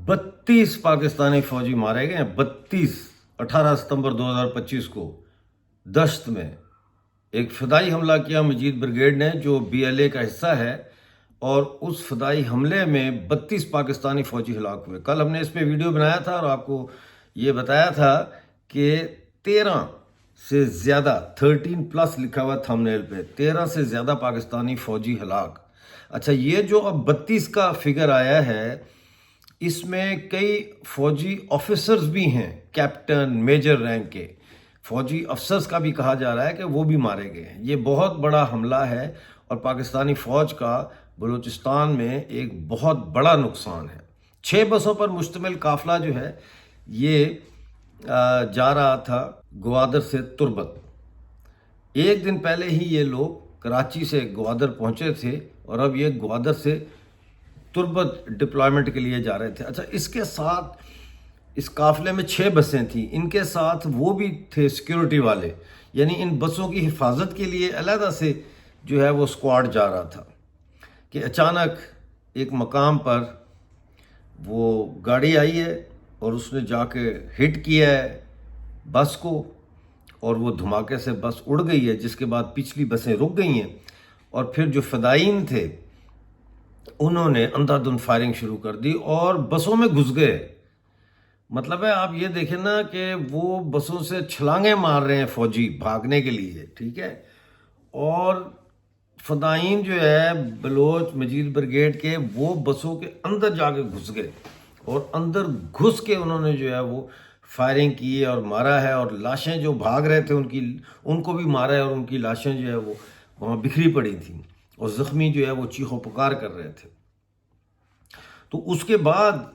32 पाकिस्तानी फौजी मारे गए हैं। 32 18 सितंबर 2025 को दश्त में एक फिदाई हमला किया मजीद ब्रिगेड ने, जो BLA का हिस्सा है, और उस फिदाई हमले में 32 पाकिस्तानी फौजी हलाक हुए। कल हमने इस पे वीडियो बनाया था और आपको ये बताया था कि 13 से ज़्यादा 13+ लिखा हुआ थंबनेल पे, 13 से ज़्यादा पाकिस्तानी फौजी हलाक। अच्छा, ये जो अब 32 का फिगर आया है, इसमें कई फौजी ऑफिसर्स भी हैं, कैप्टन मेजर रैंक के फौजी अफसर्स का भी कहा जा रहा है कि वो भी मारे गए हैं। ये बहुत बड़ा हमला है और पाकिस्तानी फ़ौज का बलूचिस्तान में एक बहुत बड़ा नुकसान है। 6 बसों पर मुश्तमिल काफिला जो है ये जा रहा था ग्वादर से तुर्बत। एक दिन पहले ही ये लोग कराची से ग्वादर पहुंचे थे और अब ये ग्वादर से तुर्बत डिप्लॉयमेंट के लिए जा रहे थे। अच्छा, इसके साथ इस काफिले में 6 बसें थी, इनके साथ वो भी थे सिक्योरिटी वाले, यानी इन बसों की हिफाजत के लिए अलहदा से जो है वो स्क्वाड जा रहा था कि अचानक एक मकाम पर वो गाड़ी आई है और उसने जाके हिट किया है बस को और वो धमाके से बस उड़ गई है, जिसके बाद पिछली बसें रुक गई हैं और फिर जो फदाईन थे उन्होंने अंधाधुंध फायरिंग शुरू कर दी और बसों में घुस गए। मतलब है, आप ये देखें ना कि वो बसों से छलांगे मार रहे हैं फौजी भागने के लिए, ठीक है, और फदाईन जो है बलोच मजीद ब्रिगेड के, वो बसों के अंदर जाके घुस गए और अंदर घुस के उन्होंने जो है वो फायरिंग की और मारा है, और लाशें जो भाग रहे थे उनको भी मारा है और उनकी लाशें जो है वो वहाँ बिखरी पड़ी थी और ज़ख्मी जो है वो चीखो पुकार कर रहे थे। तो उसके बाद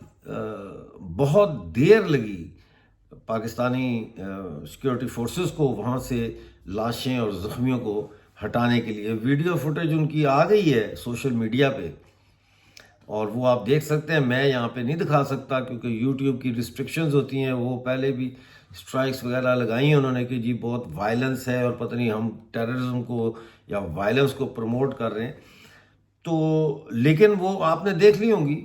बहुत देर लगी पाकिस्तानी सिक्योरिटी फोर्सेस को वहाँ से लाशें और ज़ख्मियों को हटाने के लिए। वीडियो फुटेज उनकी आ गई है सोशल मीडिया पे और वो आप देख सकते हैं। मैं यहाँ पे नहीं दिखा सकता क्योंकि यूट्यूब की रिस्ट्रिक्शंस होती हैं। वो पहले भी स्ट्राइक्स वगैरह लगाई हैं उन्होंने कि जी बहुत वायलेंस है और पता नहीं हम टेररिज्म को या वायलेंस को प्रमोट कर रहे हैं। तो लेकिन वो आपने देख ली होंगी,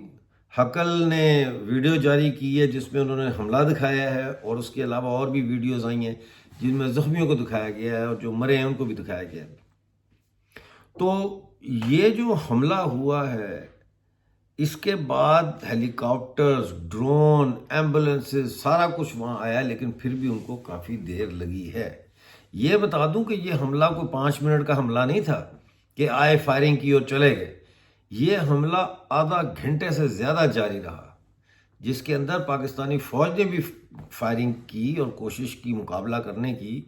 हकल ने वीडियो जारी की है जिसमें उन्होंने हमला दिखाया है और उसके अलावा और भी वीडियोज़ आई हैं जिनमें ज़ख्मियों को दिखाया गया है और जो मरे हैं उनको भी दिखाया गया है। तो ये जो हमला हुआ है, इसके बाद हेलीकॉप्टर्स, ड्रोन, एम्बुलेंसेस, सारा कुछ वहाँ आया, लेकिन फिर भी उनको काफ़ी देर लगी है। ये बता दूं कि ये हमला कोई 5 मिनट का हमला नहीं था कि आए फायरिंग की और चले गए। ये हमला आधा घंटे से ज़्यादा जारी रहा, जिसके अंदर पाकिस्तानी फ़ौज ने भी फायरिंग की और कोशिश की मुकाबला करने की,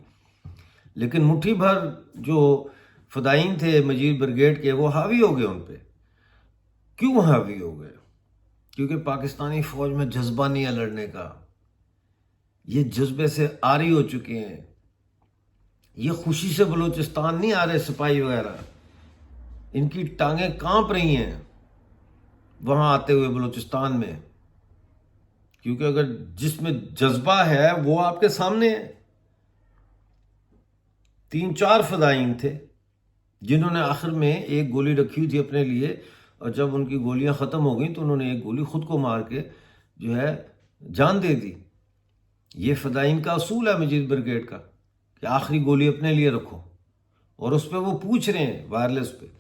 लेकिन मुट्ठी भर जो फदाईन थे मजीद ब्रिगेड के वो हावी हो गए उन पे। क्यों हावी हो गए? क्योंकि पाकिस्तानी फ़ौज में जज्बा नहीं है लड़ने का। ये जज्बे से आरी हो चुके हैं। ये खुशी से बलूचिस्तान नहीं आ रहे सिपाही वगैरह, इनकी टांगें कांप रही हैं वहाँ आते हुए बलूचिस्तान में, क्योंकि अगर जिसमें जज्बा है वो आपके सामने है। 3-4 फदाईन थे जिन्होंने आखिर में एक गोली रखी हुई थी अपने लिए, और जब उनकी गोलियां ख़त्म हो गई तो उन्होंने एक गोली खुद को मार के जो है जान दे दी। ये फदाईन का असूल है मजीद ब्रिगेड का कि आखिरी गोली अपने लिए रखो। और उस पर वो पूछ रहे हैं वायरलेस पे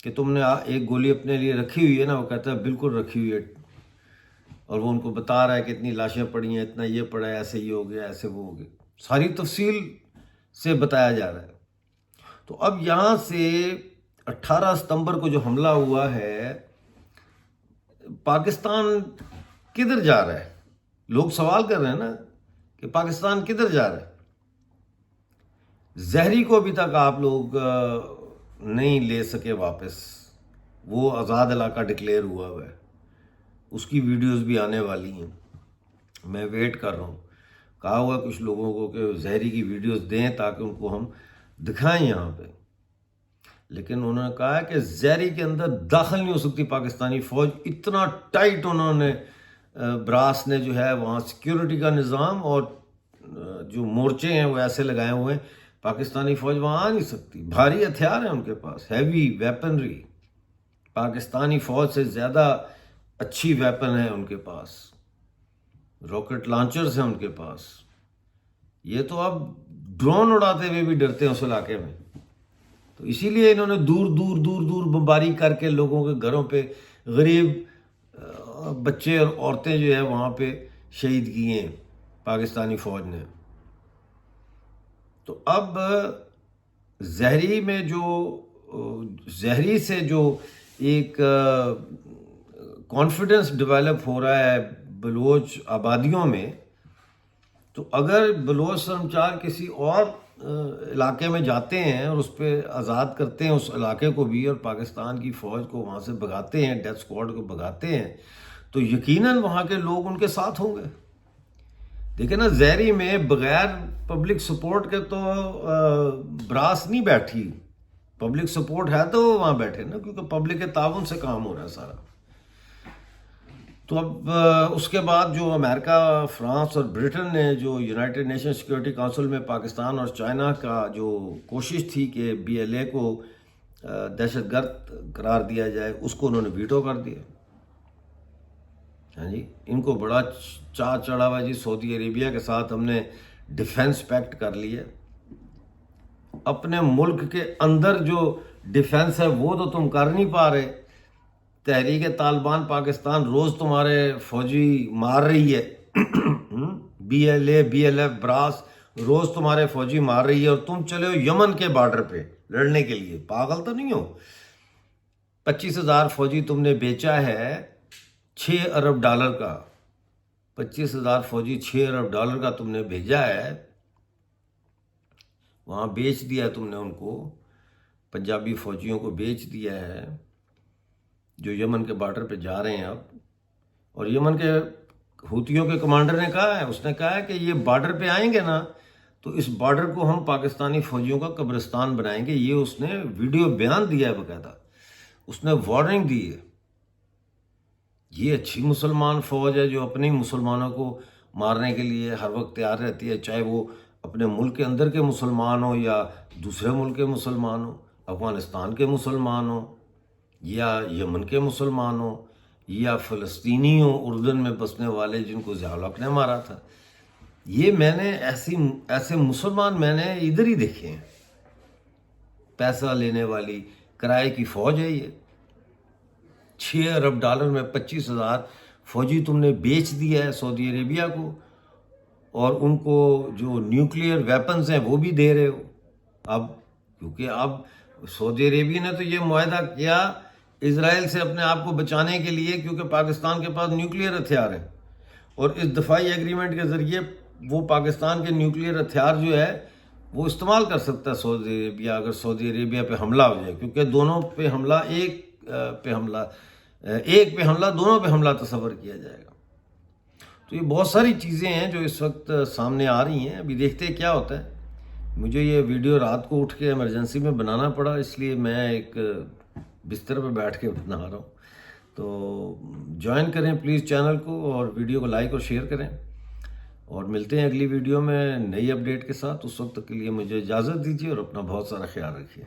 कि तुमने एक गोली अपने लिए रखी हुई है ना? वो कहता है बिल्कुल रखी हुई है, और वो उनको बता रहा है कि इतनी लाशें पड़ी हैं, इतना ये पड़ा है, ऐसे ये हो गया, ऐसे वो हो गया, सारी तफसील से बताया जा रहा है। तो अब यहाँ से 18 सितंबर को जो हमला हुआ है, पाकिस्तान किधर जा रहा है? लोग सवाल कर रहे हैं ना कि पाकिस्तान किधर जा रहा है। जहरी को अभी तक आप लोग नहीं ले सके वापस। वो आज़ाद इलाका डिक्लेयर हुआ है, उसकी वीडियोस भी आने वाली हैं। मैं वेट कर रहा हूँ। कहा हुआ कुछ लोगों को कि जहरी की वीडियोस दें ताकि उनको हम दिखाएं यहाँ पे, लेकिन उन्होंने कहा है कि जहरी के अंदर दाखिल नहीं हो सकती पाकिस्तानी फ़ौज। इतना टाइट उन्होंने ब्रास ने जो है वहाँ सिक्योरिटी का निज़ाम और जो मोर्चे हैं वो ऐसे लगाए हुए हैं, पाकिस्तानी फ़ौज वहाँ आ नहीं सकती। भारी हथियार हैं उनके पास, हैवी वेपनरी। पाकिस्तानी फ़ौज से ज़्यादा اچھی ویپن ہے ان کے پاس، راکٹ لانچرز ہیں ان کے پاس. یہ تو اب ڈرون اڑاتے ہوئے بھی ڈرتے ہیں اس علاقے میں. تو اسی لیے انہوں نے دور دور دور دور بمباری کر کے لوگوں کے گھروں پہ غریب بچے اور عورتیں جو ہے وہاں پہ شہید کیے ہیں پاکستانی فوج نے. تو اب زہری سے جو ایک کانفیڈنس ڈیولپ ہو رہا ہے بلوچ آبادیوں میں، تو اگر بلوچ سرمچار کسی اور علاقے میں جاتے ہیں اور اس پہ آزاد کرتے ہیں اس علاقے کو بھی، اور پاکستان کی فوج کو وہاں سے بھگاتے ہیں، ڈیتھ اسکواڈ کو بھگاتے ہیں، تو یقیناً وہاں کے لوگ ان کے ساتھ ہوں گے. دیکھیں نا، زہری میں بغیر پبلک سپورٹ کے تو براس نہیں بیٹھی. پبلک سپورٹ ہے تو وہاں بیٹھے نا، کیونکہ پبلک کے تعاون سے کام ہو رہا ہے سارا. تو اب اس کے بعد جو امریکہ، فرانس اور برٹن نے جو یونائٹڈ نیشن سیکورٹی کونسل میں پاکستان اور چائنا کا جو کوشش تھی کہ BLA کو دہشت گرد قرار دیا جائے، اس کو انہوں نے ویٹو کر دیا. ہاں جی، ان کو بڑا چڑھا ہوا جی سعودی عربیہ کے ساتھ ہم نے ڈیفنس پیکٹ کر لیا. اپنے ملک کے اندر جو ڈیفنس ہے وہ تو تم کر نہیں پا رہے. تحریک طالبان پاکستان روز تمہارے فوجی مار رہی ہے. BLA BLF براس روز تمہارے فوجی مار رہی ہے، اور تم چلے ہو یمن کے بارڈر پہ لڑنے کے لیے. پاگل تو نہیں ہو؟ 25,000 فوجی تم نے بیچا ہے $6 ارب کا. 25,000 فوجی $6 ارب کا تم نے بھیجا ہے، وہاں بیچ دیا تم نے ان کو، پنجابی فوجیوں کو بیچ دیا ہے جو یمن کے بارڈر پہ جا رہے ہیں اب. اور یمن کے حوثیوں کے کمانڈر نے کہا ہے، اس نے کہا ہے کہ یہ بارڈر پہ آئیں گے نا تو اس بارڈر کو ہم پاکستانی فوجیوں کا قبرستان بنائیں گے. یہ اس نے ویڈیو بیان دیا ہے باقاعدہ، اس نے وارننگ دی ہے. یہ اچھی مسلمان فوج ہے جو اپنے مسلمانوں کو مارنے کے لیے ہر وقت تیار رہتی ہے، چاہے وہ اپنے ملک کے اندر کے مسلمان ہوں یا دوسرے ملک کے مسلمان ہوں، افغانستان کے مسلمان ہوں یا یمن کے مسلمان ہوں یا فلسطینی ہوں اردن میں بسنے والے جن کو ضیاء الحق نے مارا تھا. یہ میں نے ایسے مسلمان میں نے ادھر ہی دیکھے ہیں. پیسہ لینے والی کرائے کی فوج ہے یہ. $6 ارب میں 25,000 فوجی تم نے بیچ دیا ہے سعودی عربیہ کو، اور ان کو جو نیوکلیئر ویپنز ہیں وہ بھی دے رہے ہو. اب کیونکہ اب سعودی عربیہ نے تو یہ معاہدہ کیا اسرائیل سے اپنے آپ کو بچانے کے لیے، کیونکہ پاکستان کے پاس نیوکلیئر ہتھیار ہیں، اور اس دفاعی ایگریمنٹ کے ذریعے وہ پاکستان کے نیوکلیئر ہتھیار جو ہے وہ استعمال کر سکتا ہے سعودی عربیہ، اگر سعودی عربیہ پہ حملہ ہو جائے. کیونکہ دونوں پہ حملہ ایک پہ حملہ دونوں پہ حملہ تصور کیا جائے گا. تو یہ بہت ساری چیزیں ہیں جو اس وقت سامنے آ رہی ہیں. ابھی دیکھتے ہیں کیا ہوتا ہے. مجھے یہ ویڈیو رات کو اٹھ کے ایمرجنسی میں بنانا پڑا، اس لیے میں ایک بستر پہ بیٹھ کے بنا رہا ہوں. تو جوائن کریں پلیز چینل کو، اور ویڈیو کو لائک اور شیئر کریں، اور ملتے ہیں اگلی ویڈیو میں نئی اپڈیٹ کے ساتھ. اس وقت کے لیے مجھے اجازت دیجیے اور اپنا بہت سارا خیال رکھیے.